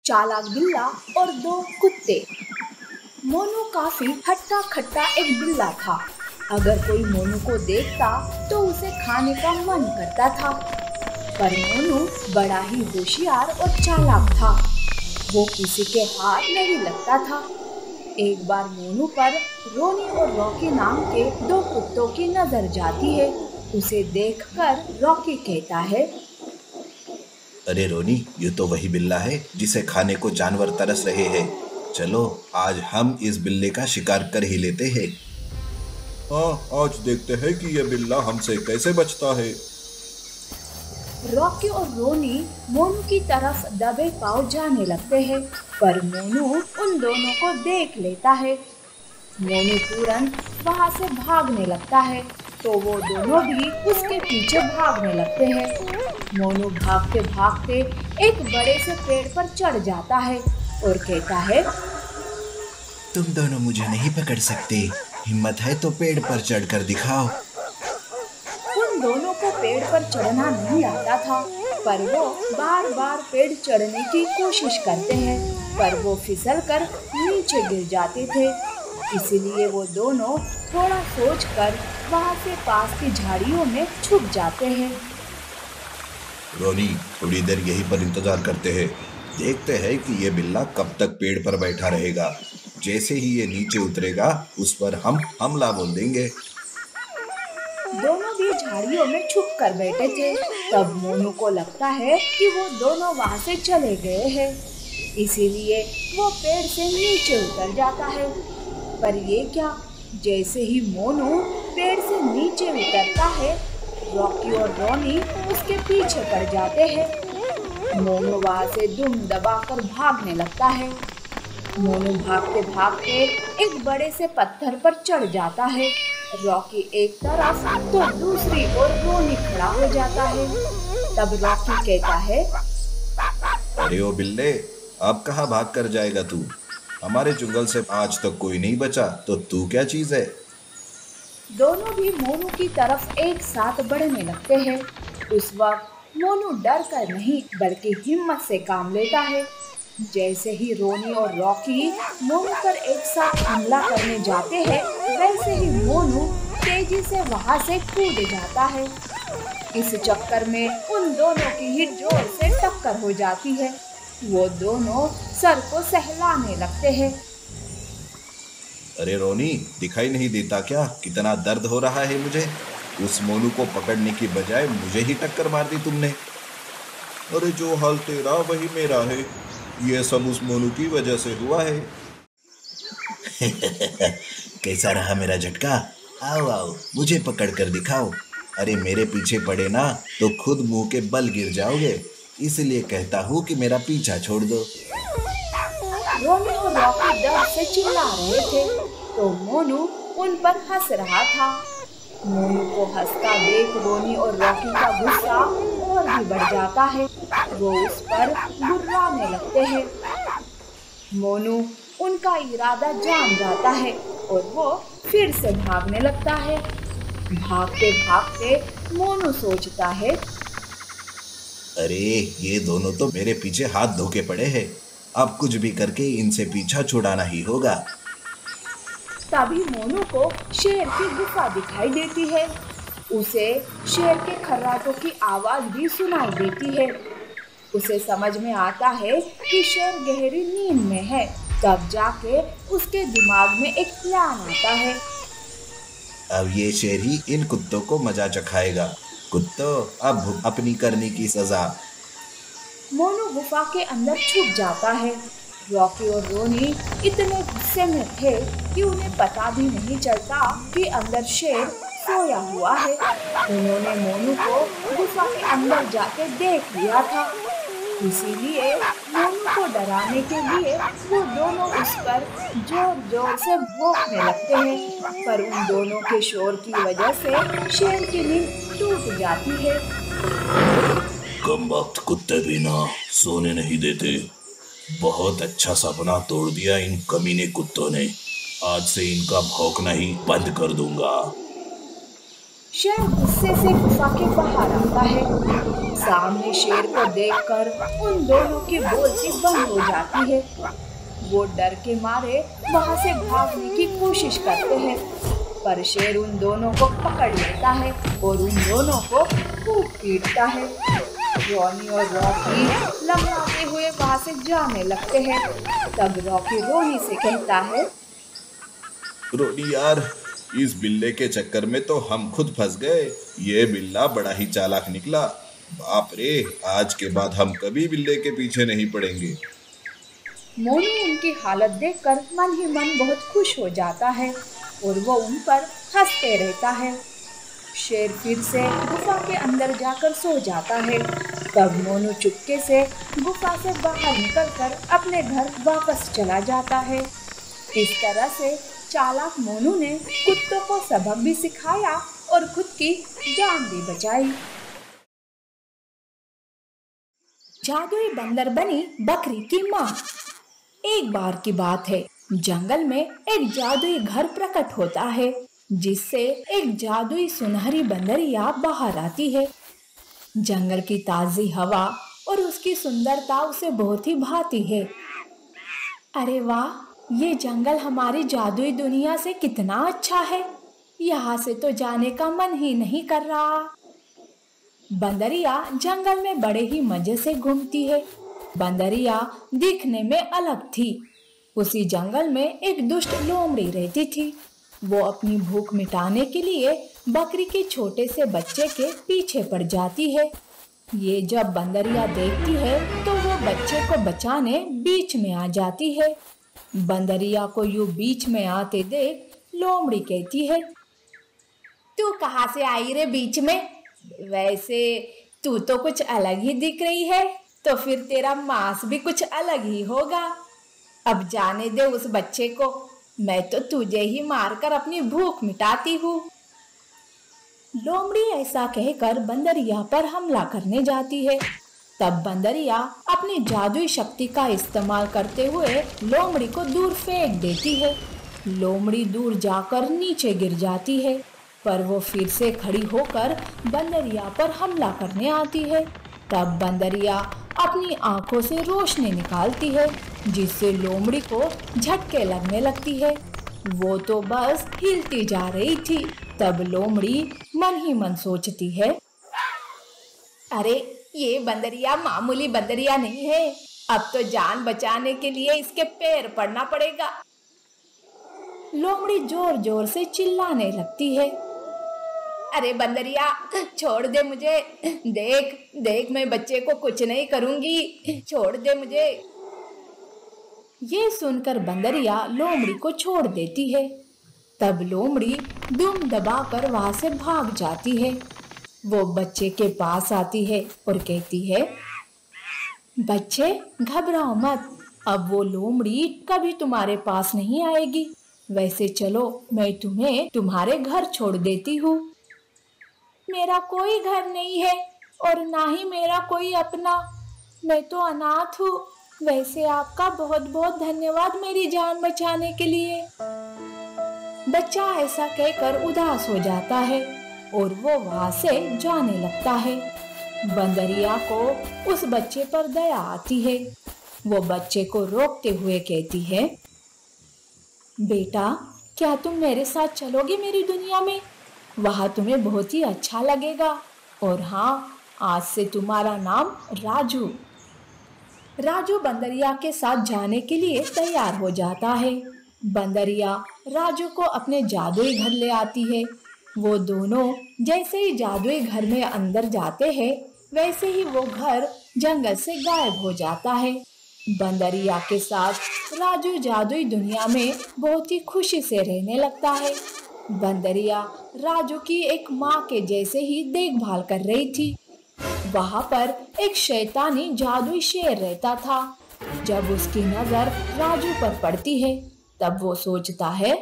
चालाक बिल्ला और दो कुत्ते। मोनू काफी हट्टा खट्टा एक बिल्ला था। अगर कोई मोनू को देखता तो उसे खाने का मन करता था। पर मोनू बड़ा ही होशियार और चालाक था। वो किसी के हाथ नहीं लगता था। एक बार मोनू पर रोनी और रॉकी नाम के दो कुत्तों की नजर जाती है। उसे देखकर रॉकी कहता है, अरे रोनी, ये तो वही बिल्ला है जिसे खाने को जानवर तरस रहे हैं। चलो आज हम इस बिल्ले का शिकार कर ही लेते हैं। हाँ, आज देखते हैं कि ये बिल्ला हमसे कैसे बचता है। रॉकी और रोनी मोनू की तरफ दबे पांव जाने लगते हैं, पर मोनू उन दोनों को देख लेता है। मोनू तुरंत वहां से भागने लगता है, तो वो दोनों भी उसके पीछे भागने लगते हैं। मोनू भागते भागते एक बड़े से पेड़ पर चढ़ जाता है और कहता है, तुम दोनों मुझे नहीं पकड़ सकते। हिम्मत है तो पेड़ पर चढ़कर दिखाओ। उन दोनों को पेड़ पर चढ़ना नहीं आता था, पर वो बार बार पेड़ चढ़ने की कोशिश करते हैं, पर वो फिसलकर नीचे गिर जाते थे। इसीलिए वो दोनों थोड़ा सोचकर वहां से पास की झाड़ियों में छुप जाते हैं। रोनी, थोड़ी देर यहीं पर इंतजार करते हैं। देखते हैं कि ये बिल्ला कब तक पेड़ पर बैठा रहेगा। जैसे ही ये नीचे उतरेगा उस पर हम हमला बोल देंगे। दोनों भी झाड़ियों में छुप कर बैठे थे। तब मोनू को लगता है कि वो दोनों वहाँ से चले गए हैं, इसीलिए वो पेड़ से नीचे उतर जाता है। पर ये क्या, जैसे ही मोनू पेड़ से नीचे उतरता है, रॉकी और रोनी उसके पीछे पड़ जाते हैं। मोनू वहाँ से दुम दबाकर भागने लगता है। मोनू भागते भागते एक बड़े से पत्थर पर चढ़ जाता है। रॉकी एक तरफ तो दूसरी ओर रोनी खड़ा हो जाता है। तब रॉकी कहता है, अरे ओ बिल्ले, अब कहाँ भाग कर जाएगा तू? हमारे जंगल से आज तक कोई नहीं बचा, तो तू क्या चीज है? दोनों भी मोनू की तरफ एक साथ बढ़ने लगते हैं। उस वक्त मोनू डर कर नहीं बल्कि हिम्मत से काम लेता है। जैसे ही रोनी और रॉकी मोनू पर एक साथ हमला करने जाते हैं, वैसे ही मोनू तेजी से वहां से कूद जाता है। इस चक्कर में उन दोनों की ही जोर से टक्कर हो जाती है। वो दोनों सर को सहलाने लगते हैं। अरे रोनी, दिखाई नहीं देता क्या कितना दर्द हो रहा है मुझे? उस मोनू को पकड़ने की बजाय मुझे ही टक्कर मार दी तुमने। अरे जो हाल तेरा वही मेरा है। ये सब उस मोनू की वजह से हुआ है। कैसा रहा मेरा झटका? आओ आओ, मुझे पकड़ कर दिखाओ। अरे मेरे पीछे पड़े ना तो खुद मुंह के बल गिर जाओगे, इसलिए कहता हूँ कि मेरा पीछा छोड़ दो। रोनी और रॉकी डर से चिल्ला रहे थे, तो मोनू उन पर हंस रहा था। मोनू को हंसता देख रोनी और रॉकी का गुस्सा और भी बढ़ जाता है। वो उस पर गुर्राने लगते हैं। मोनू उनका इरादा जान जाता है और वो फिर से भागने लगता है। भागते भागते मोनू सोचता है, अरे ये दोनों तो मेरे पीछे हाथ धोके पड़े हैं। अब कुछ भी करके इनसे पीछा छुड़ाना ही होगा। तभी मोनू को शेर की गुफा दिखाई देती है। उसे शेर के खर्राटों की आवाज भी सुनाई देती है। उसे समझ में आता है कि शेर गहरी नींद में है। तब जाके उसके दिमाग में एक प्लान आता है। अब ये शेर ही इन कुत्तों को मजा चखाएगा। कुत्तों, अब अपनी करनी की सजा। मोनू गुफा के अंदर छुप जाता है। रॉकी और रोनी इतने गुस्से में थे कि उन्हें पता भी नहीं चलता कि अंदर शेर सोया हुआ है। उन्होंने मोनू को गुफा के अंदर जाके देख लिया था, इसीलिए मोनू को डराने के लिए वो दोनों उस पर जोर जोर से भौंकने लगते हैं। पर उन दोनों के शोर की वजह से शेर की नींद टूट जाती है। कम वक्त कुत्ते भी ना सोने नहीं देते। बहुत अच्छा सपना तोड़ दिया इन कमीने कुत्तों ने। आज से इनका भौंकना ही बंद कर दूंगा। शेर गुस्से से गुफा के बाहर आता है। सामने शेर को देखकर उन दोनों की बोलती बंद हो जाती है। वो डर के मारे वहां से भागने की कोशिश करते हैं, पर शेर उन दोनों को पकड़ लेता है और उन दोनों को खूब पीटता है। रॉनी और रॉकी लंगड़ाते हुए वहां से जाने लगते हैं। तब रॉकी रोनी से कहता है, रोनी यार, इस बिल्ले के चक्कर में तो हम खुद फंस गए। ये बिल्ला बड़ा ही चालाक निकला। बाप रे, आज के बाद हम कभी बिल्ले के पीछे नहीं पड़ेंगे। मोनू उनकी हालत देखकर मन ही मन बहुत खुश हो जाता है और वो उन पर हंसते रहता है। शेर फिर से गुफा के अंदर जाकर सो जाता है। तब मोनू चुपके से गुफा से बाहर निकलकर अपने घर वापस चला जाता है। इस तरह से चालाक मोनू ने कुत्तों को सबक भी सिखाया और खुद की जान भी बचाई। जादुई बंदर बनी बकरी की माँ। एक बार की बात है, जंगल में एक जादुई घर प्रकट होता है, जिससे एक जादुई सुनहरी बंदरिया बाहर आती है। जंगल की ताजी हवा और उसकी सुंदरता उसे बहुत ही भाती है। अरे वाह, ये जंगल हमारी जादुई दुनिया से कितना अच्छा है। यहाँ से तो जाने का मन ही नहीं कर रहा। बंदरिया जंगल में बड़े ही मजे से घूमती है। बंदरिया दिखने में अलग थी। उसी जंगल में एक दुष्ट लोमड़ी रहती थी। वो अपनी भूख मिटाने के लिए बकरी के छोटे से बच्चे के पीछे पड़ जाती है। ये जब बंदरिया देखती है तो वो बच्चे को बचाने बीच में आ जाती है। बंदरिया को यूं बीच में आते देख लोमड़ी कहती है, तू कहाँ से आई रे बीच में? वैसे तू तो कुछ अलग ही दिख रही है, तो फिर तेरा मांस भी कुछ अलग ही होगा। अब जाने दे उस बच्चे को, मैं तो तुझे ही मारकर अपनी भूख मिटाती हूँ। लोमड़ी ऐसा कहकर बंदरिया पर हमला करने जाती है। तब बंदरिया अपनी जादुई शक्ति का इस्तेमाल करते हुए लोमड़ी को दूर फेंक देती है। लोमड़ी दूर जाकर नीचे गिर जाती है, पर वो फिर से खड़ी होकर बंदरिया पर हमला करने आती है। तब बंदरिया अपनी आंखों से रोशनी निकालती है, जिससे लोमड़ी को झटके लगने लगती है। वो तो बस हिलती जा रही थी। तब लोमड़ी मन ही मन सोचती है, अरे ये बंदरिया मामूली बंदरिया नहीं है, अब तो जान बचाने के लिए इसके पैर पड़ना पड़ेगा। लोमड़ी जोर जोर से चिल्लाने लगती है, अरे बंदरिया छोड़ दे मुझे, देख देख मैं बच्चे को कुछ नहीं करूंगी, छोड़ दे मुझे। ये सुनकर बंदरिया लोमड़ी को छोड़ देती है। तब लोमड़ी दुम दबाकर वहां से भाग जाती है। वो बच्चे के पास आती है और कहती है, बच्चे घबराओ मत, अब वो लोमड़ी कभी तुम्हारे पास नहीं आएगी। वैसे चलो मैं तुम्हें तुम्हारे घर छोड़ देती हूँ। मेरा कोई घर नहीं है और ना ही मेरा कोई अपना, मैं तो अनाथ हूँ। वैसे आपका बहुत बहुत धन्यवाद मेरी जान बचाने के लिए। बच्चा ऐसा कहकर उदास हो जाता है और वो वहां से जाने लगता है। बंदरिया को उस बच्चे पर दया आती है। वो बच्चे को रोकते हुए कहती है, बेटा क्या तुम मेरे साथ चलोगे मेरी दुनिया में? वहाँ तुम्हें बहुत ही अच्छा लगेगा। और हाँ, आज से तुम्हारा नाम राजू। राजू बंदरिया के साथ जाने के लिए तैयार हो जाता है। बंदरिया राजू को अपने जादुई घर ले आती है। वो दोनों जैसे ही जादुई घर में अंदर जाते हैं, वैसे ही वो घर जंगल से गायब हो जाता है। बंदरिया के साथ राजू जादुई दुनिया में बहुत ही खुशी से रहने लगता है। बंदरिया राजू की एक माँ के जैसे ही देखभाल कर रही थी। वहाँ पर एक शैतानी जादुई शेर रहता था। जब उसकी नजर राजू पर पड़ती है, तब वो सोचता है,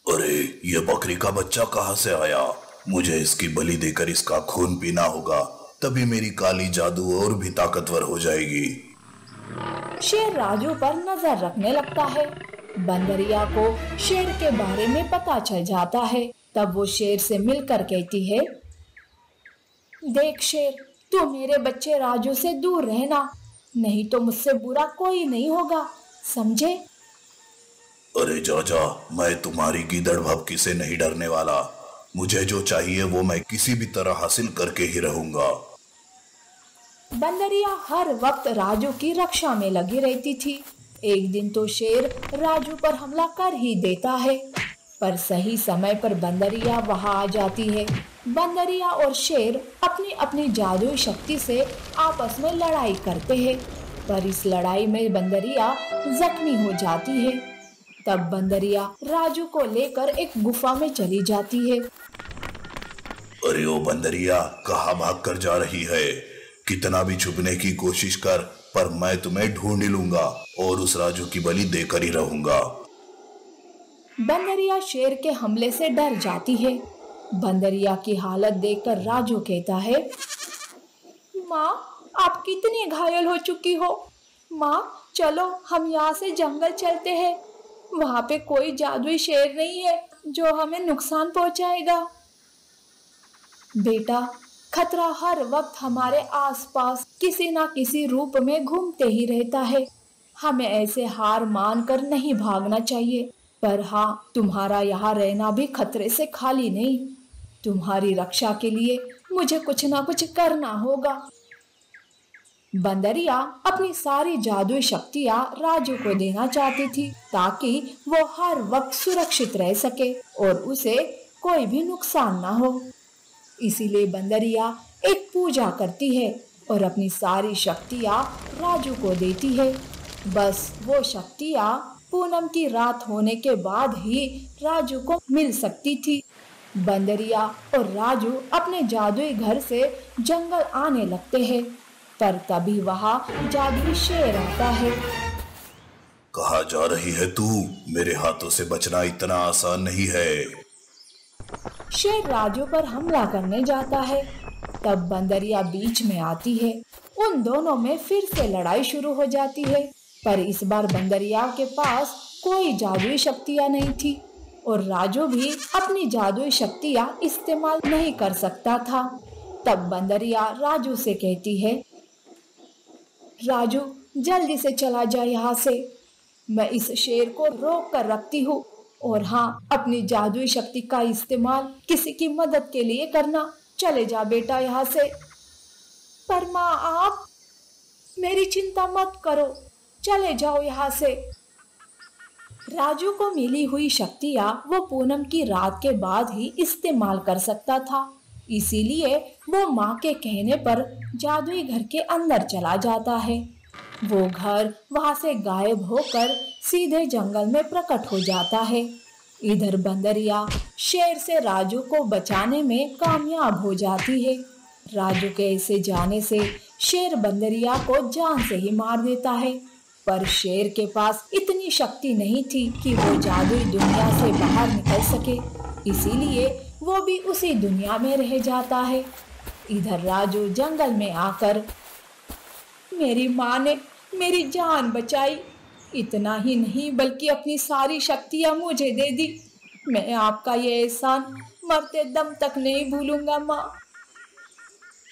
अरे ये बकरी का बच्चा कहाँ से आया? मुझे इसकी बलि देकर इसका खून पीना होगा, तभी मेरी काली जादू और भी ताकतवर हो जाएगी। शेर राजू पर नजर रखने लगता है। बंदरिया को शेर के बारे में पता चल जाता है। तब वो शेर से मिलकर कहती है, देख शेर, तू मेरे बच्चे राजू से दूर रहना, नहीं तो मुझसे बुरा कोई नहीं होगा, समझे? अरे चाचा, मैं तुम्हारी गीदड़ भभकी से नहीं डरने वाला। मुझे जो चाहिए वो मैं किसी भी तरह हासिल करके ही रहूंगा। बंदरिया हर वक्त राजू की रक्षा में लगी रहती थी। एक दिन तो शेर राजू पर हमला कर ही देता है, पर सही समय पर बंदरिया वहां आ जाती है। बंदरिया और शेर अपनी अपनी जादुई शक्ति से आपस में लड़ाई करते हैं, पर इस लड़ाई में बंदरिया जख्मी हो जाती है। तब बंदरिया राजू को लेकर एक गुफा में चली जाती है। अरे ओ बंदरिया, कहाँ भाग कर जा रही है? कितना भी छुपने की कोशिश कर, पर मैं तुम्हें ढूंढ लूंगा और उस राजू की बलि देकर ही रहूंगा। बंदरिया शेर के हमले से डर जाती है। बंदरिया की हालत देखकर राजू कहता है, माँ, आप कितनी घायल हो चुकी हो। माँ, चलो हम यहाँ से जंगल चलते हैं, वहाँ पे कोई जादुई शेर नहीं है जो हमें नुकसान पहुँचाएगा। बेटा, खतरा हर वक्त हमारे आसपास किसी ना किसी रूप में घूमते ही रहता है। हमें ऐसे हार मानकर नहीं भागना चाहिए। पर हाँ, तुम्हारा यहाँ रहना भी खतरे से खाली नहीं। तुम्हारी रक्षा के लिए मुझे कुछ ना कुछ करना होगा। बंदरिया अपनी सारी जादुई शक्तियाँ राजू को देना चाहती थी, ताकि वो हर वक्त सुरक्षित रह सके और उसे कोई भी नुकसान ना हो। इसीलिए बंदरिया एक पूजा करती है और अपनी सारी शक्तियाँ राजू को देती है। बस वो शक्तियाँ पूनम की रात होने के बाद ही राजू को मिल सकती थी। बंदरिया और राजू अपने जादुई घर से जंगल आने लगते हैं, पर तभी वहाँ जादुई शेर आता है। कहाँ जा रही है तू? मेरे हाथों से बचना इतना आसान नहीं है। शेर राजू पर हमला करने जाता है। तब बंदरिया बीच में आती है। उन दोनों में फिर से लड़ाई शुरू हो जाती है, पर इस बार बंदरिया के पास कोई जादुई शक्तियाँ नहीं थी और राजू भी अपनी जादुई शक्तियाँ इस्तेमाल नहीं कर सकता था। तब बंदरिया राजू से कहती है, राजू, जल्दी से चला जा यहाँ से। मैं इस शेर को रोक कर रखती हूँ, और हाँ, अपनी जादुई शक्ति का इस्तेमाल किसी की मदद के लिए करना। चले जा बेटा यहाँ से। पर माँ, आप मेरी चिंता मत करो, चले जाओ यहाँ से। राजू को मिली हुई शक्तियाँ वो पूनम की रात के बाद ही इस्तेमाल कर सकता था, इसीलिए वो माँ के कहने पर जादुई घर के अंदर चला जाता है। वो घर वहां से गायब होकर सीधे जंगल में प्रकट हो जाता है। इधर बंदरिया शेर से राजू को बचाने में कामयाब हो जाती है। राजू के ऐसे जाने से शेर बंदरिया को जान से ही मार देता है, पर शेर के पास इतनी शक्ति नहीं थी कि वो जादुई दुनिया से बाहर निकल सके, इसीलिए वो भी उसी दुनिया में रह जाता है। इधर राजू जंगल में आकर, मेरी माँ ने मेरी जान बचाई, इतना ही नहीं बल्कि अपनी सारी शक्तियाँ मुझे दे दी। मैं आपका ये एहसान मरते दम तक नहीं भूलूंगा माँ।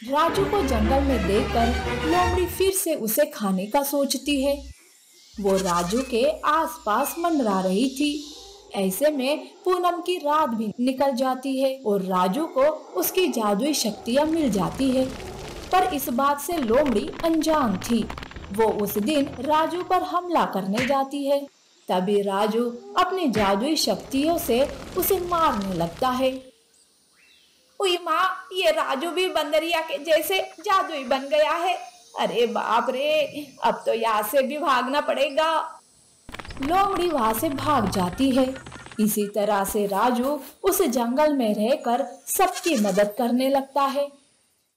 राजू को जंगल में देखकर लोमड़ी फिर से उसे खाने का सोचती है। वो राजू के आसपास मंडरा रही थी। ऐसे में पूनम की रात भी निकल जाती है और राजू को उसकी जादुई शक्तियाँ मिल जाती है, पर इस बात से लोमड़ी अनजान थी। वो उस दिन राजू पर हमला करने जाती है। तभी राजू अपनी जादुई शक्तियों से उसे मारने लगता है। उई माँ, ये राजू भी बंदरिया के जैसे जादुई बन गया है। अरे बाप रे, अब तो यहाँ से भी भागना पड़ेगा। लोमड़ी वहां से भाग जाती है। इसी तरह से राजू उस जंगल में रहकर सबकी मदद करने लगता है।